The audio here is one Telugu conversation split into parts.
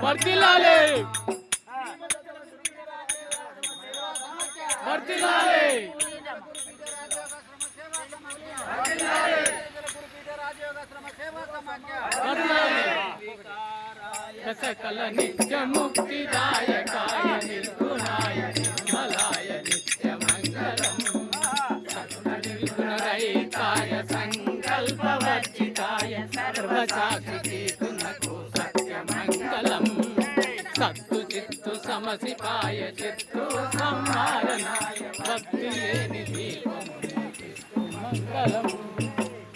వర్తిల్లాలి వర్తిల్లాలి సకల నిత్య ముక్తిదాయకాయ నిర్గుణాయ నిర్మలాయ నిత్య మంగళం నిర్గుణరహితాయ సంకల్పవర్జితాయ సర్వసాక్షి సత్యమంగళం సత్తు చిత్తు సమసిపాయ చిత్తు సంహారణాయ భక్తి లేని దీపము మంగళం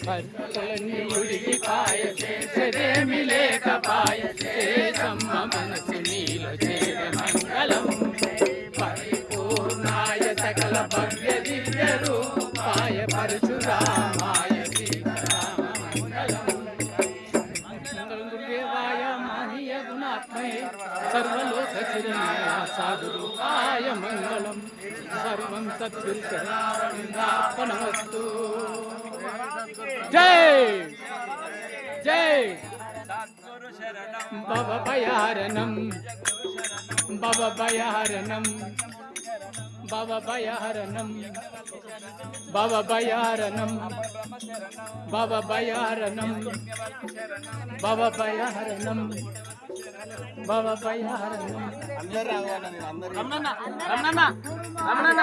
భక్తులన్నీ ఉడికిపాయ చేసేదేమి లేకపాయ చేసమ్మ మనసు నీలో చేర మంగళం పరిపూర్ణాయ సకల భవ్య దివ్య రూపాయ పరశురామాయ సీతారామ మంగళం మంగళం గురుదేవాయ మహనీయ గుణాత్మయే సర్వలోక చిరణ్యాయ సాధురూపాయ మంగళం సర్వం సద్గురుచరణారవిందార్పణమస్తు జై జై భవ భయారణం భవ భయారణం భవ భయారణం భవ భయారణం భవ భయారణం భవ భయారణం భవ భయారణం అందరూ రమణ రమణ రమణ